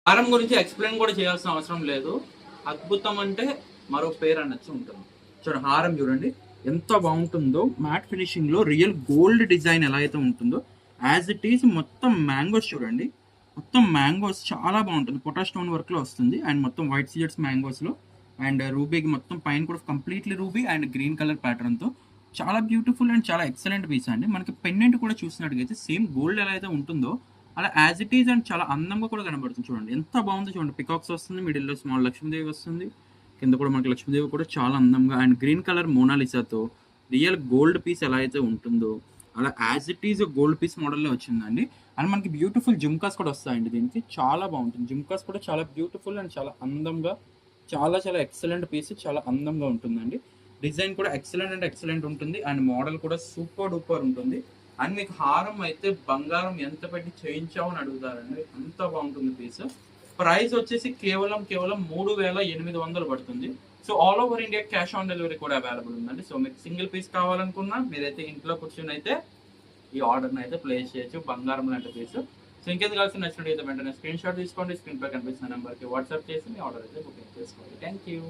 హారం గురించి ఎక్స్ప్లెయిన్ కూడా చేయాల్సిన అవసరం లేదు. అద్భుతం అంటే మరో పేరు అనొచ్చు ఉంటుంది. చూడండి హారం చూడండి ఎంత బాగుంటుందో, మ్యాట్ ఫినిషింగ్ లో రియల్ గోల్డ్ డిజైన్ ఎలా అయితే ఉంటుందో యాజ్ ఇట్ ఈస్. మొత్తం మ్యాంగోస్ చూడండి, మొత్తం మ్యాంగోస్ చాలా బాగుంటుంది. పొటా స్టోన్ వర్క్ లో వస్తుంది అండ్ మొత్తం వైట్ సీడ్స్ మ్యాంగోస్ లో అండ్ రూబీకి మొత్తం పైన కూడా completely ruby and green colour pattern తో చాలా బ్యూటిఫుల్ అండ్ చాలా ఎక్సలెంట్ పీస్ అండి. మనకి పెండెంట్ కూడా చూసినట్టుగైతే సేమ్ గోల్డ్ ఎలా అయితే ఉంటుందో అలా యాజ్ ఇట్ ఈజ్ అండ్ చాలా అందంగా కూడా కనబడుతుంది. చూడండి ఎంత బాగుందో చూడండి. పికాక్స్ వస్తుంది, మిడిల్లో స్మాల్ లక్ష్మీదేవి వస్తుంది, కింద కూడా మనకి లక్ష్మీదేవి కూడా చాలా అందంగా అండ్ గ్రీన్ కలర్ మోనాలిసాతో రియల్ గోల్డ్ పీస్ ఎలా అయితే ఉంటుందో అలా as it is gold piece మోడల్లో వచ్చిందండి. అండ్ మనకి బ్యూటిఫుల్ జుమ్కాస్ కూడా వస్తాయండి. దీనికి చాలా బాగుంటుంది. జుమ్కాస్ కూడా చాలా బ్యూటిఫుల్ అండ్ చాలా అందంగా, చాలా చాలా ఎక్సలెంట్ పీస్, చాలా అందంగా ఉంటుందండి. డిజైన్ కూడా ఎక్సలెంట్ అండ్ ఎక్సలెంట్ ఉంటుంది అండ్ మోడల్ కూడా సూపర్ డూపర్ ఉంటుంది. అండ్ మీకు హారం అయితే బంగారం ఎంత పెట్టి చేయించావు అని అడుగుతారండి, అంత బాగుంటుంది పీస్. ప్రైస్ వచ్చేసి కేవలం 3800 పడుతుంది. So all over India cash on delivery కూడా అవైలబుల్ ఉందండి. సో మీకు సింగిల్ పీస్ కావాలనుకున్నా మీరైతే ఇంట్లో కూర్చొని అయితే ఈ ఆర్డర్ని అయితే ప్లేస్ చేయొచ్చు. బంగారం లాంటి పీస్. సో ఇంకేది కలిసి నచ్చినట్టు అయితే వెంటనే స్క్రీన్ షాట్ తీసుకోండి, స్క్రీన్ పై కనిపిస్తున్న నెంబర్కి వాట్సాప్ చేసి మీ ఆర్డర్ అయితే బుకింగ్ చేసుకోండి. Thank you.